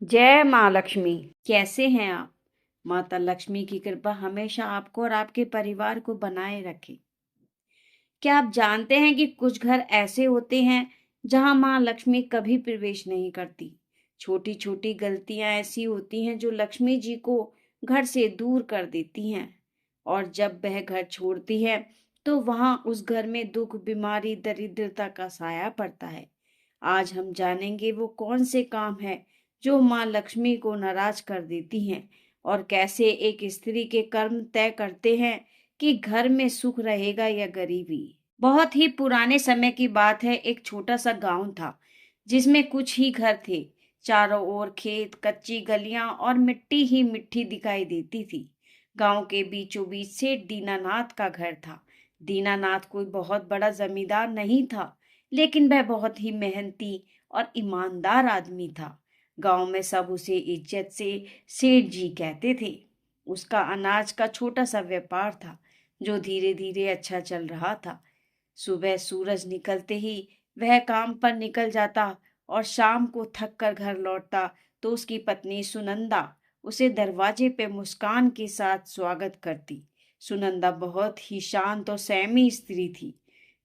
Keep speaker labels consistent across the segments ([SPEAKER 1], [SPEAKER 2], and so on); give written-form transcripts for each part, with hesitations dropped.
[SPEAKER 1] जय माँ लक्ष्मी। कैसे हैं आप? माता लक्ष्मी की कृपा हमेशा आपको और आपके परिवार को बनाए रखे। क्या आप जानते हैं कि कुछ घर ऐसे होते हैं जहां माँ लक्ष्मी कभी प्रवेश नहीं करती। छोटी छोटी गलतियां ऐसी होती हैं जो लक्ष्मी जी को घर से दूर कर देती हैं, और जब वह घर छोड़ती है तो वहां उस घर में दुख, बीमारी, दरिद्रता का साया पड़ता है। आज हम जानेंगे वो कौन से काम है जो माँ लक्ष्मी को नाराज कर देती हैं, और कैसे एक स्त्री के कर्म तय करते हैं कि घर में सुख रहेगा या गरीबी। बहुत ही पुराने समय की बात है। एक छोटा सा गांव था जिसमें कुछ ही घर थे। चारों ओर खेत, कच्ची गलियां और मिट्टी ही मिट्टी दिखाई देती थी। गांव के बीचों बीच सेठ दीनानाथ का घर था। दीनानाथ कोई बहुत बड़ा जमींदार नहीं था, लेकिन वह बहुत ही मेहनती और ईमानदार आदमी था। गांव में सब उसे इज्जत से सेठ जी कहते थे। उसका अनाज का छोटा सा व्यापार था जो धीरे धीरे अच्छा चल रहा था। सुबह सूरज निकलते ही वह काम पर निकल जाता और शाम को थक कर घर लौटता तो उसकी पत्नी सुनंदा उसे दरवाजे पे मुस्कान के साथ स्वागत करती। सुनंदा बहुत ही शांत और संयमी स्त्री थी।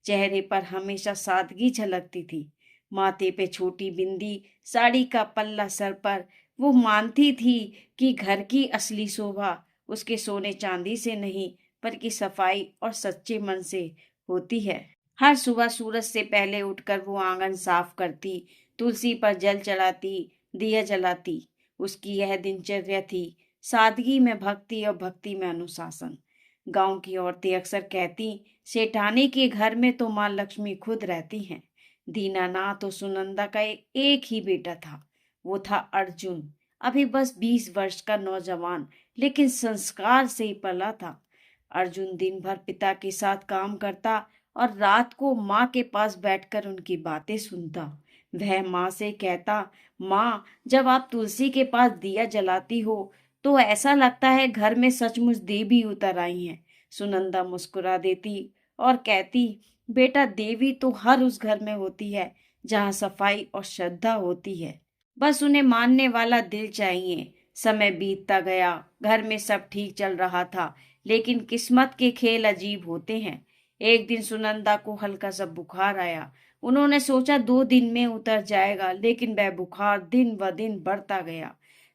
[SPEAKER 1] चेहरे पर हमेशा सादगी झलकती थी। माथे पे छोटी बिंदी, साड़ी का पल्ला सर पर। वो मानती थी कि घर की असली शोभा उसके सोने चांदी से नहीं, बल्कि सफाई और सच्चे मन से होती है। हर सुबह सूरज से पहले उठकर वो आंगन साफ करती, तुलसी पर जल चढ़ाती, दिया जलाती। उसकी यह दिनचर्या थी, सादगी में भक्ति और भक्ति में अनुशासन। गांव की औरतें अक्सर कहती, सेठानी के घर में तो माँ लक्ष्मी खुद रहती हैं। दीनानाथ और सुनंदा का एक ही बेटा था। वो था अर्जुन। अभी बस 20 वर्ष का नौजवान, लेकिन संस्कार से ही पला था। अर्जुन दिन भर पिता के साथ काम करता और रात को माँ के पास बैठकर उनकी बातें सुनता। वह माँ से कहता, माँ, जब आप तुलसी के पास दिया जलाती हो तो ऐसा लगता है घर में सचमुच देवी उतर आई हैं। सुनंदा मुस्कुरा देती और कहती, बेटा, देवी तो हर उस घर में होती है जहाँ सफाई और श्रद्धा होती है। बस उन्हें मानने वाला दिल चाहिए। समय बीतता गया, घर में सब ठीक चल रहा था, लेकिन किस्मत के खेल अजीब होते हैं। एक दिन सुनंदा को हल्का सा बुखार आया। उन्होंने सोचा 2 दिन में उतर जाएगा, लेकिन वह बुखार दिन ब दिन बढ़ता गया।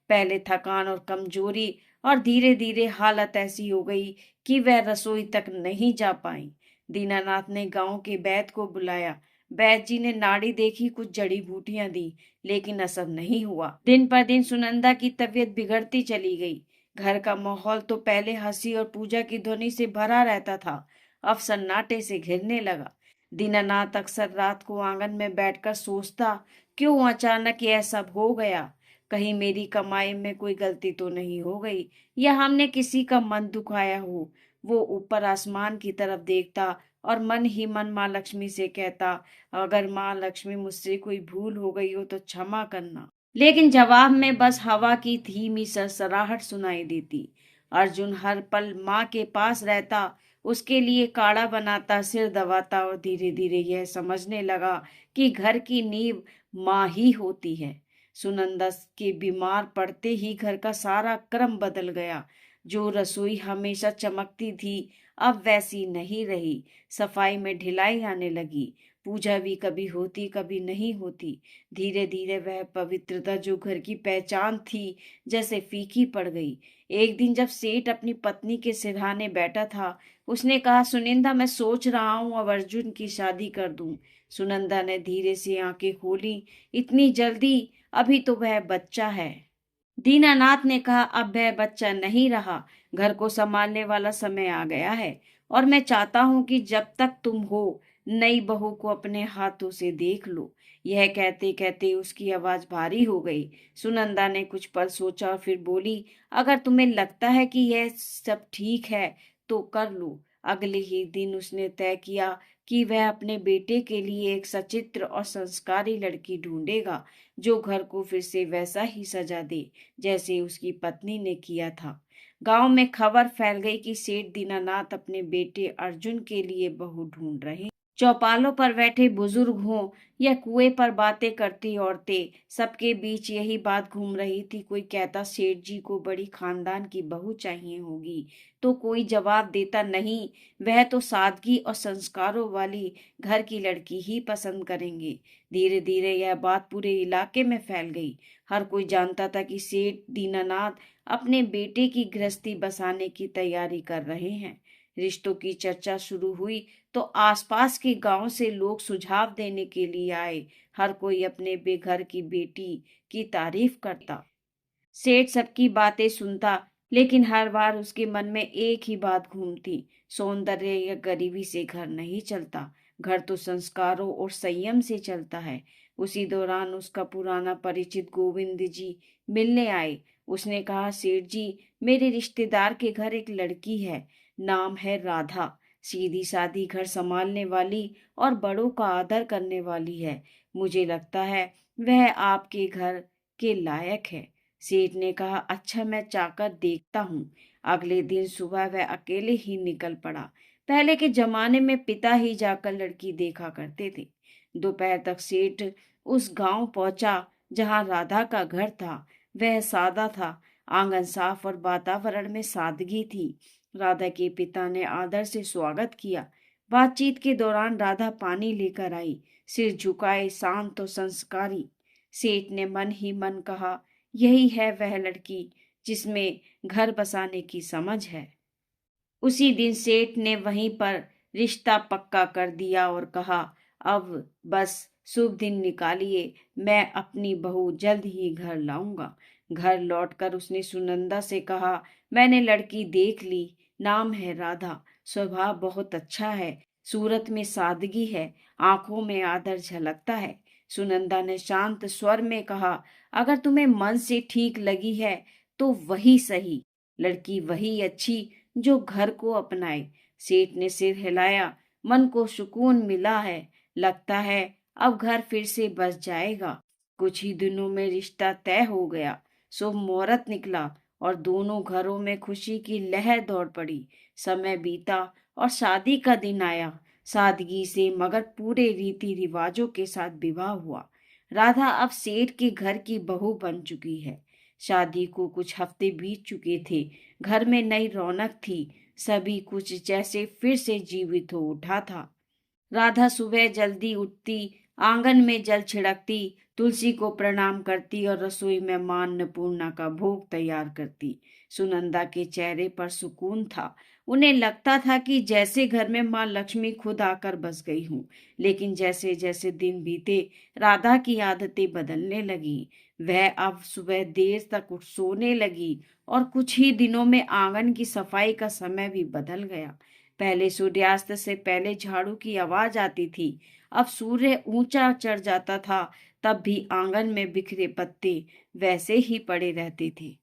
[SPEAKER 1] पहले थकान और कमजोरी, और धीरे धीरे हालत ऐसी हो गई कि वह रसोई तक नहीं जा पाई। दीनानाथ ने गांव के वैद्य को बुलाया। वैद्य जी ने नाड़ी देखी, कुछ जड़ी बूटियां दी, लेकिन असर नहीं हुआ। दिन पर दिन सुनंदा की तबीयत बिगड़ती चली गई। घर का माहौल तो पहले हंसी और पूजा की ध्वनि से भरा रहता था, अब सन्नाटे से घिरने लगा। दीनानाथ अक्सर रात को आंगन में बैठकर सोचता, क्यों अचानक यह सब हो गया। कहीं मेरी कमाई में कोई गलती तो नहीं हो गई, या हमने किसी का मन दुखाया हो। वो ऊपर आसमान की तरफ देखता और मन ही मन माँ लक्ष्मी से कहता, अगर माँ लक्ष्मी मुझसे कोई भूल हो गई हो तो क्षमा करना। लेकिन जवाब में बस हवा की धीमी सरसराहट सुनाई देती। अर्जुन हर पल माँ के पास रहता, उसके लिए काढ़ा बनाता, सिर दबाता, और धीरे धीरे यह समझने लगा कि घर की नींव माँ ही होती है। सुनंदा के बीमार पड़ते ही घर का सारा क्रम बदल गया। जो रसोई हमेशा चमकती थी अब वैसी नहीं रही। सफाई में ढिलाई आने लगी। पूजा भी कभी होती कभी नहीं होती। धीरे धीरे वह पवित्रता जो घर की पहचान थी, जैसे फीकी पड़ गई। एक दिन जब सेठ अपनी पत्नी के सिरहाने बैठा था, उसने कहा, सुनिंदा, मैं सोच रहा हूँ अब अर्जुन की शादी कर दूं। सुनंदा ने धीरे से आंखें खोली। इतनी जल्दी? अभी तो वह बच्चा है। दीनानाथ ने कहा, अब वह बच्चा नहीं रहा, घर को संभालने वाला समय आ गया है, और मैं चाहता हूं कि जब तक तुम हो, नई बहू को अपने हाथों से देख लो। यह कहते कहते उसकी आवाज भारी हो गई। सुनंदा ने कुछ पल सोचा और फिर बोली, अगर तुम्हें लगता है कि यह सब ठीक है तो कर लो। अगले ही दिन उसने तय किया कि वह अपने बेटे के लिए एक सचित्र और संस्कारी लड़की ढूंढेगा, जो घर को फिर से वैसा ही सजा दे जैसे उसकी पत्नी ने किया था। गांव में खबर फैल गई कि सेठ दीनानाथ अपने बेटे अर्जुन के लिए बहू ढूंढ रहे। चौपालों पर बैठे बुजुर्ग हों या कुएं पर बातें करती औरतें, सबके बीच यही बात घूम रही थी। कोई कहता सेठ जी को बड़ी खानदान की बहू चाहिए होगी, तो कोई जवाब देता नहीं, वह तो सादगी और संस्कारों वाली घर की लड़की ही पसंद करेंगे। धीरे धीरे यह बात पूरे इलाके में फैल गई। हर कोई जानता था कि सेठ दीनानाथ अपने बेटे की गृहस्थी बसाने की तैयारी कर रहे हैं। रिश्तों की चर्चा शुरू हुई तो आसपास के गांव से लोग सुझाव देने के लिए आए। हर कोई अपने बेघर की बेटी की तारीफ करता। सेठ सबकी बातें सुनता, लेकिन हर बार उसके मन में एक ही बात घूमती, सौंदर्य या गरीबी से घर नहीं चलता, घर तो संस्कारों और संयम से चलता है। उसी दौरान उसका पुराना परिचित गोविंद जी मिलने आए। उसने कहा, सेठ जी, मेरे रिश्तेदार के घर एक लड़की है, नाम है राधा, सीधी सादी, घर संभालने वाली और बड़ों का आदर करने वाली है। मुझे लगता है वह आपके घर के लायक है। सेठ ने कहा, अच्छा, मैं चाकर देखता हूँ। अगले दिन सुबह वह अकेले ही निकल पड़ा। पहले के जमाने में पिता ही जाकर लड़की देखा करते थे। दोपहर तक सेठ उस गांव पहुंचा जहां राधा का घर था। वह सादा था, आंगन साफ और वातावरण में सादगी थी। राधा के पिता ने आदर से स्वागत किया। बातचीत के दौरान राधा पानी लेकर आई, सिर झुकाए, शांत और संस्कारी। सेठ ने मन ही मन कहा, यही है वह लड़की जिसमें घर बसाने की समझ है। उसी दिन सेठ ने वहीं पर रिश्ता पक्का कर दिया और कहा, अब बस शुभ दिन निकालिए, मैं अपनी बहू जल्द ही घर लाऊंगा। घर लौटकर उसने सुनंदा से कहा, मैंने लड़की देख ली, नाम है राधा, स्वभाव बहुत अच्छा है, सूरत में सादगी है, आंखों में आदर झलकता है। सुनंदा ने शांत स्वर में कहा, अगर तुम्हें मन से ठीक लगी है तो वही सही, लड़की वही अच्छी जो घर को अपनाए। सेठ ने सिर हिलाया, मन को सुकून मिला है, लगता है अब घर फिर से बस जाएगा। कुछ ही दिनों में रिश्ता तय हो गया। शुभ मुहूर्त निकला और दोनों घरों में खुशी की लहर दौड़ पड़ी। समय बीता और शादी का दिन आया। सादगी से मगर पूरे रीति रिवाजों के साथ विवाह हुआ। राधा अब सेठ के घर की बहू बन चुकी है। शादी को कुछ हफ्ते बीत चुके थे। घर में नई रौनक थी, सभी कुछ जैसे फिर से जीवित हो उठा था। राधा सुबह जल्दी उठती, आंगन में जल छिड़कती, तुलसी को प्रणाम करती और रसोई में मां अन्नपूर्णा का भोग तैयार करती। सुनंदा के चेहरे पर सुकून था। उन्हें लगता था कि जैसे घर में मां लक्ष्मी खुद आकर बस गई हूँ। लेकिन जैसे जैसे दिन बीते, राधा की आदतें बदलने लगी। वह अब सुबह देर तक सोने लगी और कुछ ही दिनों में आंगन की सफाई का समय भी बदल गया। पहले सूर्यास्त से पहले झाड़ू की आवाज आती थी। अब सूर्य ऊंचा चढ़ जाता था, तब भी आंगन में बिखरे पत्ते वैसे ही पड़े रहते थे।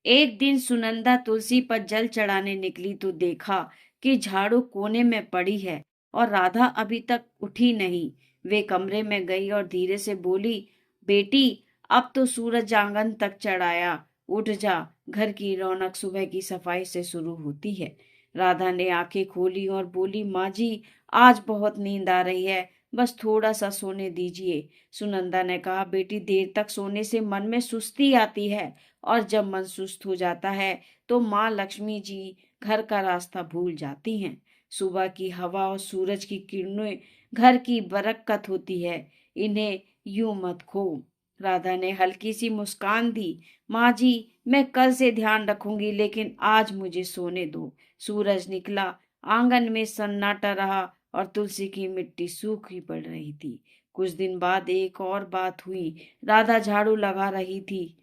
[SPEAKER 1] एक दिन सुनंदा तुलसी पर जल चढ़ाने निकली तो देखा कि झाड़ू कोने में पड़ी है और राधा अभी तक उठी नहीं। वे कमरे में गई और धीरे से बोली, बेटी, अब तो सूरज आंगन तक चढ़ाया, उठ जा, घर की रौनक सुबह की सफाई से शुरू होती है। राधा ने आंखें खोली और बोली, माँ जी, आज बहुत नींद आ रही है, बस थोड़ा सा सोने दीजिए। सुनंदा ने कहा, बेटी, देर तक सोने से मन में सुस्ती आती है और जब मन सुस्त हो जाता है तो माँ लक्ष्मी जी घर का रास्ता भूल जाती हैं। सुबह की हवा और सूरज की किरणें घर की बरकत होती है, इन्हें यूं मत खो। राधा ने हल्की सी मुस्कान दी, माँ जी, मैं कल से ध्यान रखूंगी, लेकिन आज मुझे सोने दो। सूरज निकला, आंगन में सन्नाटा रहा और तुलसी की मिट्टी सूखी पड़ रही थी। कुछ दिन बाद एक और बात हुई। राधा झाड़ू लगा रही थी,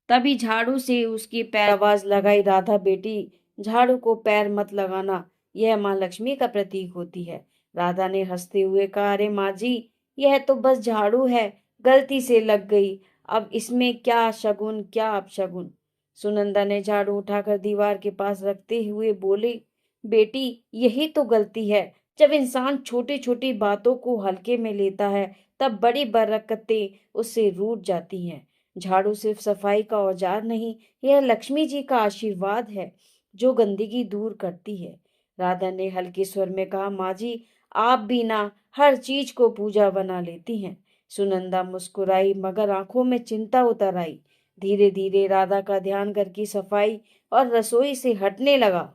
[SPEAKER 1] तभी झाड़ू से उसकी पैर आवाज लगाई, राधा बेटी, झाड़ू को पैर मत लगाना, यह माँ लक्ष्मी का प्रतीक होती है। राधा ने हंसते हुए कहा, अरे माँ जी, यह तो बस झाड़ू है, गलती से लग गई, अब इसमें क्या शगुन क्या अपशगुन। सुनंदा ने झाड़ू उठाकर दीवार के पास रखते हुए बोली, बेटी, यही तो गलती है, जब इंसान छोटी छोटी बातों को हल्के में लेता है तब बड़ी बरकतें उससे रूठ जाती हैं। झाड़ू सिर्फ सफाई का औजार नहीं, यह लक्ष्मी जी का आशीर्वाद है जो गंदगी दूर करती है। राधा ने हल्के स्वर में कहा, माँ जी, आप भी ना हर चीज को पूजा बना लेती हैं। सुनंदा मुस्कुराई मगर आंखों में चिंता उतर आई। धीरे धीरे राधा का ध्यान घर की सफाई और रसोई से हटने लगा।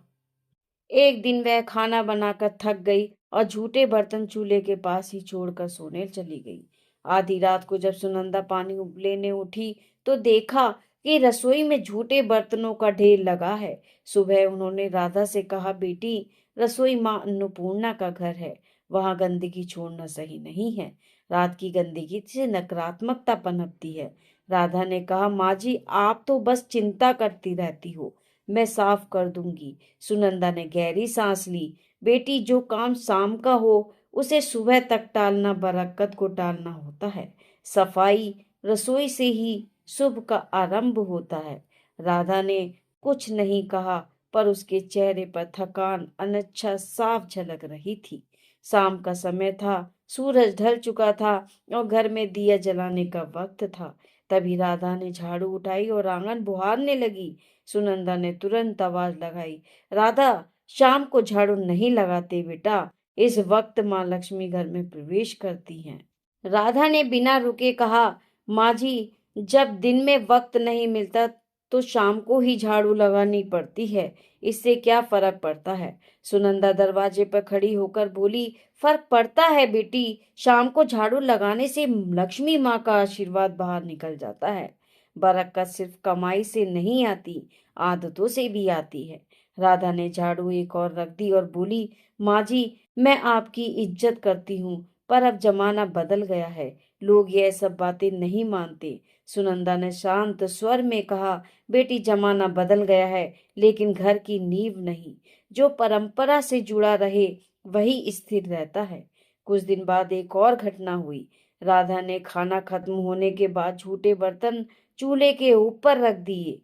[SPEAKER 1] एक दिन वह खाना बनाकर थक गई और झूठे बर्तन चूल्हे के पास ही छोड़कर सोने चली गई। आधी रात को जब सुनंदा पानी लेने उठी तो देखा कि रसोई में झूठे बर्तनों का ढेर लगा है। सुबह उन्होंने राधा से कहा, बेटी, रसोई माँ अन्नपूर्णा का घर है, वहां गंदगी छोड़ना सही नहीं है। रात की गंदगी से नकारात्मकता पनपती है। राधा ने कहा, माँ जी, आप तो बस चिंता करती रहती हो, मैं साफ कर दूंगी। सुनंदा ने गहरी सांस ली। बेटी, जो काम शाम का हो उसे सुबह तक टालना बरकत को टालना होता है। सफाई रसोई से ही शुभ का आरंभ होता है। राधा ने कुछ नहीं कहा पर उसके चेहरे पर थकान अनिच्छा साफ झलक रही थी। शाम का समय था, सूरज ढल चुका था और घर में दिया जलाने का वक्त था। तभी राधा ने झाड़ू उठाई और आंगन बुहारने लगी। सुनंदा ने तुरंत आवाज लगाई, राधा, शाम को झाड़ू नहीं लगाते बेटा, इस वक्त माँ लक्ष्मी घर में प्रवेश करती हैं। राधा ने बिना रुके कहा, माँ जी, जब दिन में वक्त नहीं मिलता तो शाम को ही झाड़ू लगानी पड़ती है, इससे क्या फर्क पड़ता है। सुनंदा दरवाजे पर खड़ी होकर बोली, फर्क पड़ता है बेटी, शाम को झाड़ू लगाने से लक्ष्मी माँ का आशीर्वाद बाहर निकल जाता है। बरकत सिर्फ कमाई से नहीं आती, आदतों से भी आती है। राधा ने झाड़ू एक और रख दी और बोली, माँ जी, मैं आपकी इज्जत करती हूँ पर अब जमाना बदल गया है, लोग यह सब बातें नहीं मानते। सुनंदा ने शांत स्वर में कहा, बेटी, जमाना बदल गया है लेकिन घर की नींव नहीं। जो परंपरा से जुड़ा रहे वही स्थिर रहता है। कुछ दिन बाद एक और घटना हुई। राधा ने खाना खत्म होने के बाद झूठे बर्तन चूल्हे के ऊपर रख दिए।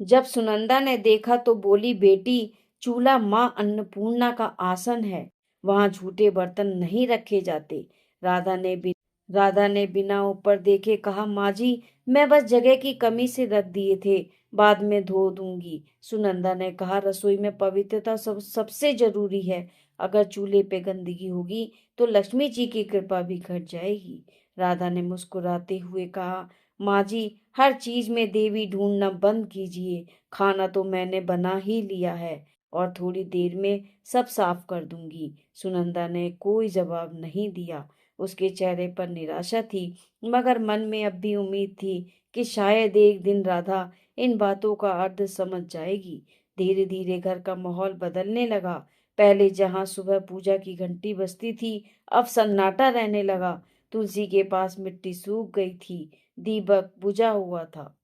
[SPEAKER 1] जब सुनंदा ने देखा तो बोली, बेटी, चूल्हा माँ अन्नपूर्णा का आसन है, वहां झूठे बर्तन नहीं रखे जाते। राधा ने बिना ऊपर देखे कहा, माँ जी, मैं बस जगह की कमी से रख दिए थे, बाद में धो दूंगी। सुनंदा ने कहा, रसोई में पवित्रता सबसे जरूरी है। अगर चूल्हे पे गंदगी होगी तो लक्ष्मी जी की कृपा भी घट जाएगी। राधा ने मुस्कुराते हुए कहा, माँ जी, हर चीज में देवी ढूंढना बंद कीजिए। खाना तो मैंने बना ही लिया है और थोड़ी देर में सब साफ कर दूंगी। सुनंदा ने कोई जवाब नहीं दिया। उसके चेहरे पर निराशा थी मगर मन में अब भी उम्मीद थी कि शायद एक दिन राधा इन बातों का अर्थ समझ जाएगी। धीरे धीरे घर का माहौल बदलने लगा। पहले जहां सुबह पूजा की घंटी बजती थी, अब सन्नाटा रहने लगा। तुलसी के पास मिट्टी सूख गई थी, दीपक बुझा हुआ था।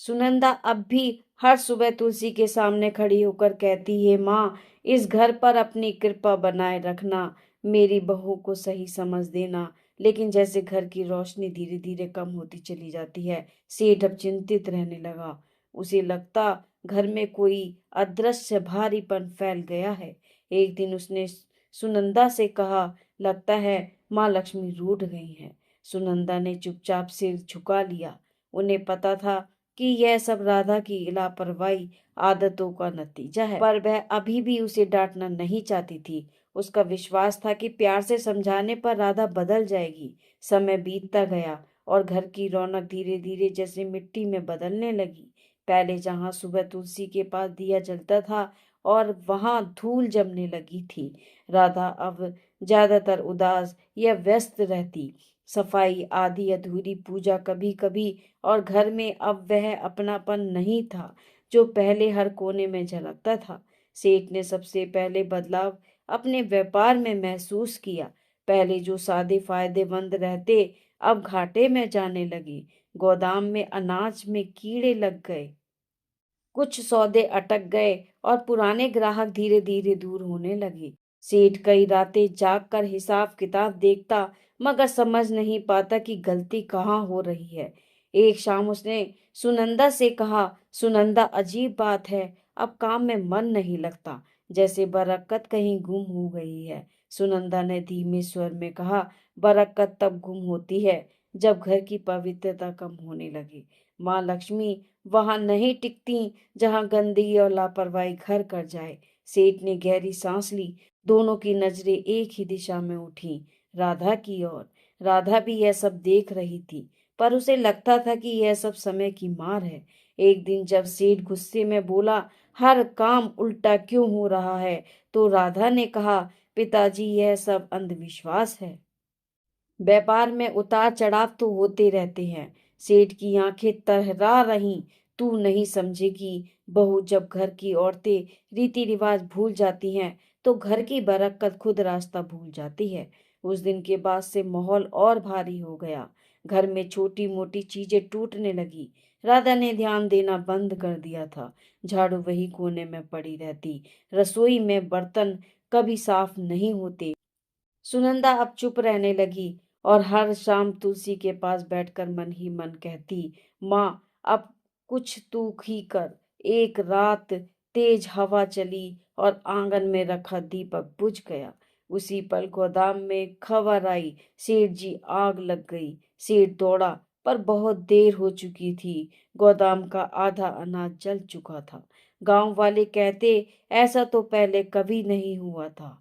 [SPEAKER 1] सुनंदा अब भी हर सुबह तुलसी के सामने खड़ी होकर कहती है, माँ, इस घर पर अपनी कृपा बनाए रखना, मेरी बहू को सही समझ देना। लेकिन जैसे घर की रोशनी धीरे धीरे कम होती चली जाती है, सेठ अब चिंतित रहने लगा। उसे लगता घर में कोई अदृश्य भारीपन फैल गया है। एक दिन उसने सुनंदा से कहा, लगता है माँ लक्ष्मी रूठ गई हैं। सुनंदा ने चुपचाप सिर झुका लिया। उन्हें पता था कि यह सब राधा की लापरवाही आदतों का नतीजा है, पर वह अभी भी उसे डांटना नहीं चाहती थी। उसका विश्वास था कि प्यार से समझाने पर राधा बदल जाएगी। समय बीतता गया और घर की रौनक धीरे धीरे जैसे मिट्टी में बदलने लगी। पहले जहां सुबह तुलसी के पास दिया जलता था और वहां धूल जमने लगी थी, राधा अब ज्यादातर उदास या व्यस्त रहती। सफाई आधी अधूरी, पूजा कभी कभी, और घर में अब वह अपनापन नहीं था जो पहले हर कोने में झलकता था। सेठ ने सबसे पहले बदलाव अपने व्यापार में महसूस किया। पहले जो सादे फायदेमंद रहते अब घाटे में जाने लगे। गोदाम में अनाज में कीड़े लग गए, कुछ सौदे अटक गए और पुराने ग्राहक धीरे धीरे दूर होने लगे। सेठ कई रातें जाग कर हिसाब किताब देखता मगर समझ नहीं पाता कि गलती कहाँ हो रही है। एक शाम उसने सुनंदा से कहा, सुनंदा, अजीब बात है, अब काम में मन नहीं लगता, जैसे बरकत कहीं गुम हो गई है। सुनंदा ने धीमे स्वर में कहा, बरकत तब गुम होती है जब घर की पवित्रता कम होने लगे। माँ लक्ष्मी वहां नहीं टिकती जहां गंदगी और लापरवाही घर कर जाए। सेठ ने गहरी सांस ली। दोनों की नजरें एक ही दिशा में उठी, राधा की ओर। राधा भी यह सब देख रही थी, पर उसे लगता था कि यह सब समय की मार है। एक दिन जब सेठ गुस्से में बोला, हर काम उल्टा क्यों हो रहा है, तो राधा ने कहा, पिताजी यह सब अंधविश्वास है। व्यापार में उतार चढ़ाव तो होते रहते हैं। सेठ की आंखें तर्रा रहीं। तू नहीं समझेगी बहू, जब घर की औरतें रीति रिवाज भूल जाती हैं तो घर की बरकत खुद रास्ता भूल जाती है। उस दिन के बाद से माहौल और भारी हो गया। घर में छोटी मोटी चीजें टूटने लगी। राधा ने ध्यान देना बंद कर दिया था। झाड़ू वही कोने में पड़ी रहती। रसोई में बर्तन कभी साफ नहीं होते। सुनंदा अब चुप रहने लगी और हर शाम तुलसी के पास बैठकर मन ही मन कहती, माँ, अब कुछ तू ही कर। एक रात तेज हवा चली और आंगन में रखा दीपक बुझ गया। उसी पल गोदाम में खबर आई, सेठ जी आग लग गई। सेठ दौड़ा, पर बहुत देर हो चुकी थी। गोदाम का आधा अनाज जल चुका था। गांव वाले कहते, ऐसा तो पहले कभी नहीं हुआ था।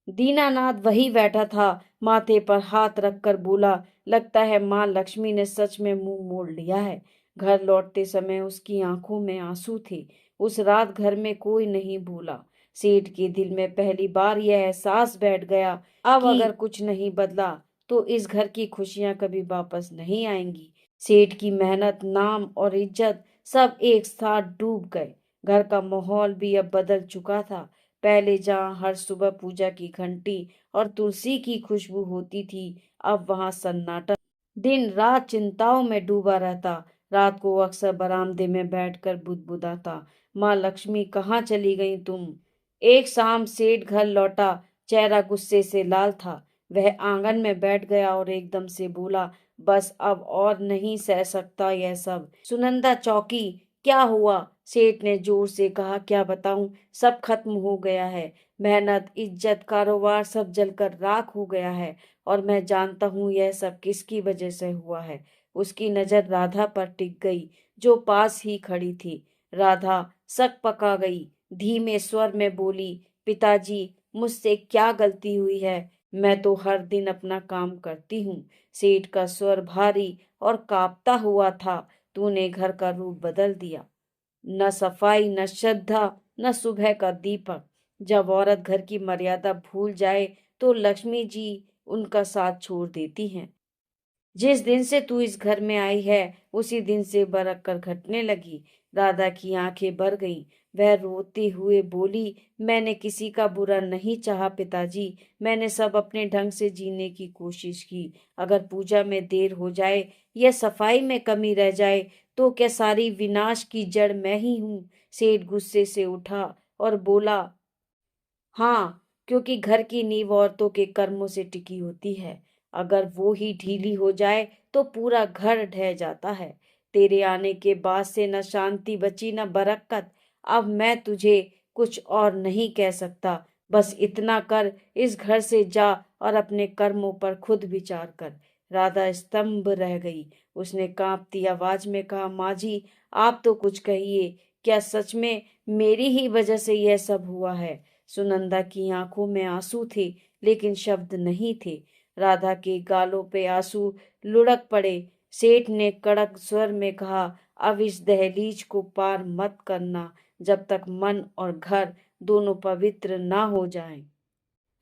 [SPEAKER 1] दीनानाथ वही बैठा था, माथे पर हाथ रखकर बोला, लगता है माँ लक्ष्मी ने सच में मुंह मोड़ लिया है। घर लौटते समय उसकी आंखों में आंसू थे। उस रात घर में कोई नहीं भूला। सेठ के दिल में पहली बार यह एहसास बैठ गया, अब अगर कुछ नहीं बदला तो इस घर की खुशियां कभी वापस नहीं आएंगी। सेठ की मेहनत, नाम और इज्जत सब एक साथ डूब गए। घर का माहौल भी अब बदल चुका था। पहले जहाँ हर सुबह पूजा की घंटी और तुलसी की खुशबू होती थी, अब वहाँ सन्नाटा। दिन रात चिंताओं में डूबा रहता। रात को अक्सर बरामदे में बैठकर बुदबुदाता, माँ लक्ष्मी कहाँ चली गई तुम। एक शाम सेठ घर लौटा, चेहरा गुस्से से लाल था। वह आंगन में बैठ गया और एकदम से बोला, बस अब और नहीं सह सकता यह सब। सुनंदा चौंकी। क्या हुआ? सेठ ने जोर से कहा, क्या बताऊं, सब खत्म हो गया है। मेहनत, इज्जत, कारोबार सब जलकर राख हो गया है। और मैं जानता हूँ यह सब किसकी वजह से हुआ है। उसकी नजर राधा पर टिक गई, जो पास ही खड़ी थी। राधा सक पका गई, धीमे स्वर में बोली, पिताजी, मुझसे क्या गलती हुई है? मैं तो हर दिन अपना काम करती हूँ। सेठ का स्वर भारी और कांपता हुआ था। तूने घर का रूप बदल दिया। न सफाई, न श्रद्धा, न सुबह का दीपक। जब औरत घर की मर्यादा भूल जाए तो लक्ष्मी जी उनका साथ छोड़ देती हैं। जिस दिन से तू इस घर में आई है उसी दिन से बरक कर घटने लगी। राधा की आंखें भर गईं। वह रोते हुए बोली, मैंने किसी का बुरा नहीं चाहा पिताजी। मैंने सब अपने ढंग से जीने की कोशिश की। अगर पूजा में देर हो जाए या सफाई में कमी रह जाए तो क्या सारी विनाश की जड़ मैं ही हूँ? सेठ गुस्से से उठा और बोला, हाँ, क्योंकि घर की नींव औरतों के कर्मों से टिकी होती है। अगर वो ही ढीली हो जाए तो पूरा घर ढह जाता है। तेरे आने के बाद से न शांति बची न बरकत। अब मैं तुझे कुछ और नहीं कह सकता। बस इतना कर, इस घर से जा और अपने कर्मों पर खुद विचार कर। राधा स्तंभ रह गई। उसने कांपती आवाज में कहा, माँ जी, आप तो कुछ कहिए। क्या सच में मेरी ही वजह से यह सब हुआ है? सुनंदा की आंखों में आंसू थे, लेकिन शब्द नहीं थे। राधा के गालों पे आंसू लुढ़क पड़े। सेठ ने कड़क स्वर में कहा, अब इस दहलीज को पार मत करना जब तक मन और घर दोनों पवित्र ना हो जाएं।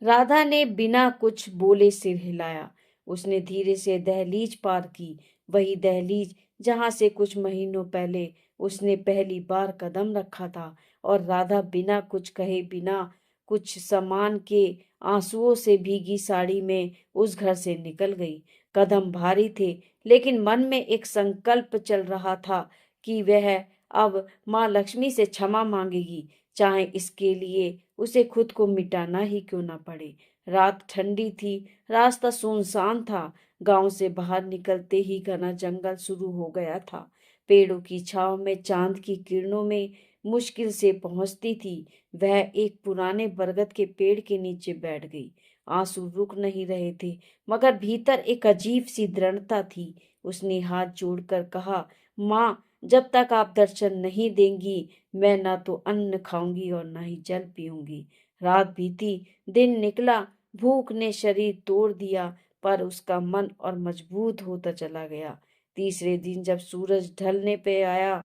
[SPEAKER 1] राधा ने बिना कुछ बोले सिर हिलाया। उसने धीरे से दहलीज पार की, वही दहलीज जहां से कुछ महीनों पहले उसने पहली बार कदम रखा था। और राधा बिना कुछ कहे, बिना कुछ सामान के, आंसुओं से भीगी साड़ी में उस घर से निकल गई। कदम भारी थे, लेकिन मन में एक संकल्प चल रहा था कि वह अब माँ लक्ष्मी से क्षमा मांगेगी, चाहे इसके लिए उसे खुद को मिटाना ही क्यों ना पड़े। रात ठंडी थी, रास्ता सुनसान था। गांव से बाहर निकलते ही घना जंगल शुरू हो गया था। पेड़ों की छांव में चांद की किरणों में मुश्किल से पहुंचती थी। वह एक पुराने बरगद के पेड़ के नीचे बैठ गई। आंसू रुक नहीं रहे थे, मगर भीतर एक अजीब सी दृढ़ता थी। उसने हाथ जोड़कर कहा, माँ, जब तक आप दर्शन नहीं देंगी मैं ना तो अन्न खाऊंगी और ना ही जल पीऊंगी। रात बीती, दिन निकला, भूख ने शरीर तोड़ दिया, पर उसका मन और मजबूत होता चला गया। तीसरे दिन जब सूरज ढलने पे आया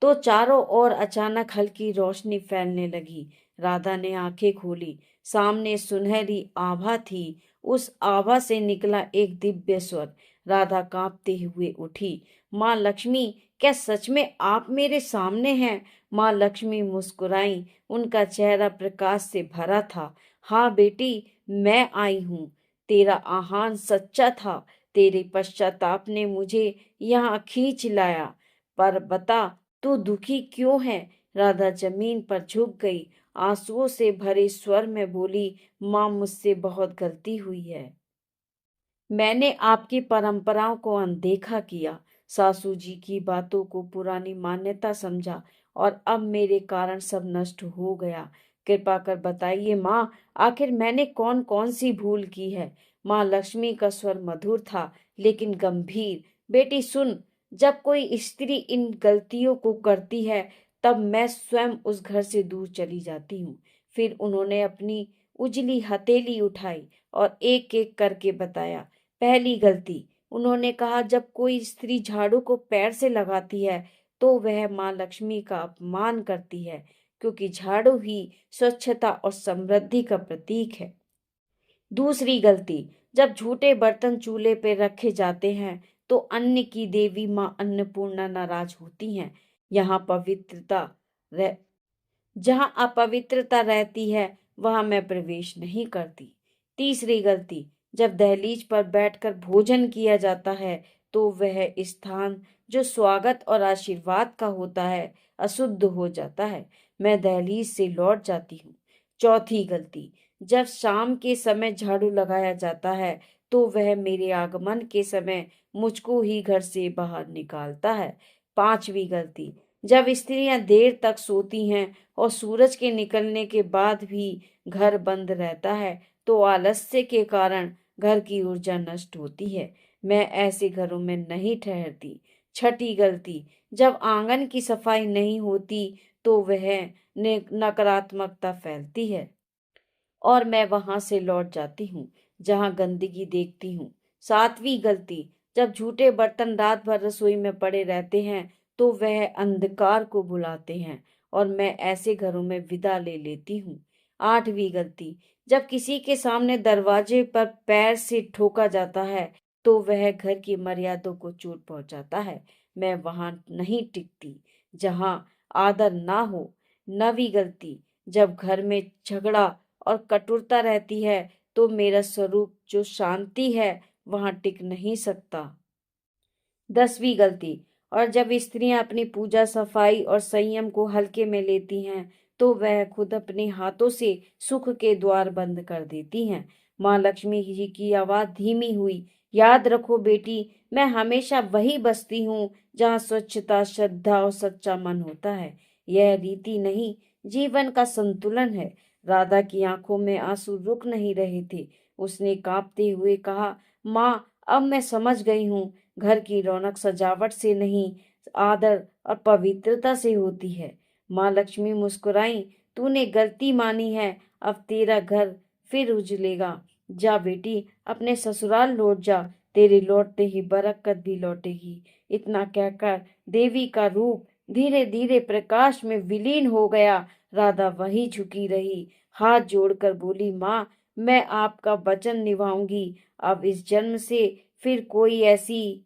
[SPEAKER 1] तो चारों ओर अचानक हल्की रोशनी फैलने लगी। राधा ने आंखें खोली। सामने सुनहरी आभा थी। उस आभा से निकला एक दिव्य स्वर। राधा कांपते हुए उठी। माँ लक्ष्मी, क्या सच में आप मेरे सामने हैं? माँ लक्ष्मी मुस्कुराई। उनका चेहरा प्रकाश से भरा था। हाँ बेटी, मैं आई हूँ। तेरा आह्वान सच्चा था। तेरे पश्चाताप ने मुझे यहाँ खींच लाया। पर बता, तू दुखी क्यों है? राधा जमीन पर झुक गई। आंसुओं से भरे स्वर में बोली, माँ मुझसे बहुत गलती हुई है। मैंने आपकी परंपराओं को अनदेखा किया, सासू जी की बातों को पुरानी मान्यता समझा और अब मेरे कारण सब नष्ट हो गया। कृपा कर बताइए माँ, आखिर मैंने कौन कौन सी भूल की है? माँ लक्ष्मी का स्वर मधुर था लेकिन गंभीर। बेटी सुन, जब कोई स्त्री इन गलतियों को करती है तब मैं स्वयं उस घर से दूर चली जाती हूँ। फिर उन्होंने अपनी उजली हथेली उठाई और एक एक करके बताया। पहली गलती, उन्होंने कहा, जब कोई स्त्री झाड़ू को पैर से लगाती है तो वह माँ लक्ष्मी का अपमान करती है, क्योंकि झाड़ू ही स्वच्छता और समृद्धि का प्रतीक है। दूसरी गलती, जब झूठे बर्तन चूल्हे पे रखे जाते हैं तो अन्न की देवी माँ अन्नपूर्णा नाराज होती हैं। यहाँ पवित्रता रह जहाँ अपवित्रता रहती है वहां मैं प्रवेश नहीं करती। तीसरी गलती, जब दहलीज पर बैठकर भोजन किया जाता है तो वह स्थान जो स्वागत और आशीर्वाद का होता है अशुद्ध हो जाता है। मैं दहलीज से लौट जाती हूँ। चौथी गलती, जब शाम के समय झाड़ू लगाया जाता है तो वह मेरे आगमन के समय मुझको ही घर से बाहर निकालता है। पांचवी गलती, जब स्त्रियां देर तक सोती हैं और सूरज के निकलने के बाद भी घर बंद रहता है तो आलस्य के कारण घर की ऊर्जा नष्ट होती है। मैं ऐसे घरों में नहीं ठहरती। छठी गलती, जब आंगन की सफाई नहीं होती तो वह नकारात्मकता फैलती है और मैं वहां से लौट जाती हूँ जहां गंदगी देखती हूँ। सातवीं गलती, जब झूठे बर्तन रात भर रसोई में पड़े रहते हैं तो वह अंधकार को बुलाते हैं और मैं ऐसे घरों में विदा ले लेती हूँ। आठवीं गलती, जब किसी के सामने दरवाजे पर पैर से ठोका जाता है तो वह घर की मर्यादों को चोट पहुंचाता है। मैं वहां नहीं टिकती जहां आदर ना हो। नवीं गलती, जब घर में झगड़ा और कठोरता रहती है तो मेरा स्वरूप जो शांति है वहां टिक नहीं सकता। 10वीं गलती, और जब स्त्रियां अपनी पूजा सफाई और संयम को हल्के में लेती हैं तो वह खुद अपने हाथों से सुख के द्वार बंद कर देती हैं। माँ लक्ष्मी जी की आवाज धीमी हुई। याद रखो बेटी, मैं हमेशा वही बसती हूँ जहाँ स्वच्छता, श्रद्धा और सच्चा मन होता है। यह रीति नहीं, जीवन का संतुलन है। राधा की आंखों में आंसू रुक नहीं रहे थे। उसने कांपते हुए कहा, माँ, अब मैं समझ गई हूँ, घर की रौनक सजावट से नहीं, आदर और पवित्रता से होती है। माँ लक्ष्मी मुस्कुराई। तूने गलती मानी है, अब तेरा घर फिर उजलेगा। जा बेटी, अपने ससुराल लौट जा। तेरे लौटते ही बरकत भी लौटेगी। इतना कहकर देवी का रूप धीरे धीरे प्रकाश में विलीन हो गया। राधा वहीं झुकी रही, हाथ जोड़कर बोली, माँ, मैं आपका वचन निभाऊंगी। अब इस जन्म से फिर कोई ऐसी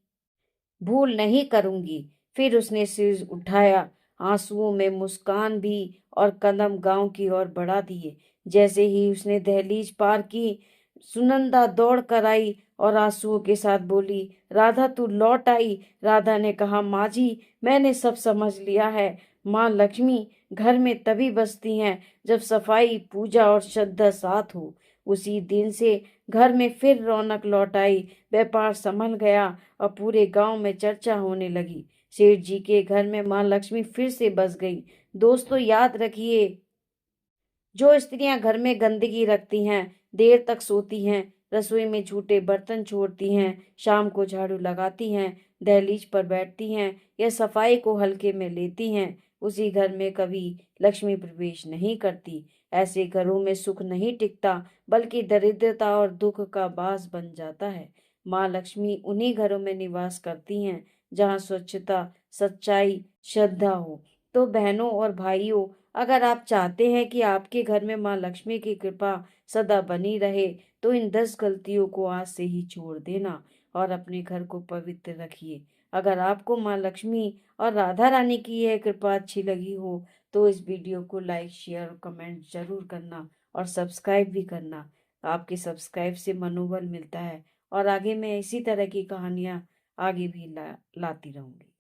[SPEAKER 1] भूल नहीं करूंगी। फिर उसने सिर उठाया, आंसुओं में मुस्कान भी, और कदम गांव की ओर बढ़ा दिए। जैसे ही उसने दहलीज पार की, सुनंदा दौड़ कर आई और आंसुओं के साथ बोली, राधा तू लौट आई। राधा ने कहा, माँ जी, मैंने सब समझ लिया है। माँ लक्ष्मी घर में तभी बसती हैं जब सफाई, पूजा और श्रद्धा साथ हो। उसी दिन से घर में फिर रौनक लौट आई। व्यापार संभल गया और पूरे गांव में चर्चा होने लगी। सेठ जी के घर में माँ लक्ष्मी फिर से बस गई। दोस्तों याद रखिए, जो स्त्रियां घर में गंदगी रखती हैं, देर तक सोती हैं, रसोई में झूठे बर्तन छोड़ती हैं, शाम को झाड़ू लगाती हैं, दहलीज पर बैठती हैं या सफाई को हल्के में लेती हैं, उसी घर में कभी लक्ष्मी प्रवेश नहीं करती। ऐसे घरों में सुख नहीं टिकता, बल्कि दरिद्रता और दुख का बास बन जाता है। माँ लक्ष्मी उन्हीं घरों में निवास करती हैं जहाँ स्वच्छता, सच्चाई, श्रद्धा हो। तो बहनों और भाइयों, अगर आप चाहते हैं कि आपके घर में माँ लक्ष्मी की कृपा सदा बनी रहे, तो इन 10 गलतियों को आज से ही छोड़ देना और अपने घर को पवित्र रखिए। अगर आपको माँ लक्ष्मी और राधा रानी की यह कृपा अच्छी लगी हो, तो इस वीडियो को लाइक, शेयर और कमेंट जरूर करना और सब्सक्राइब भी करना। आपके सब्सक्राइब से मनोबल मिलता है और आगे मैं इसी तरह की कहानियाँ आगे भी लाती रहूंगी।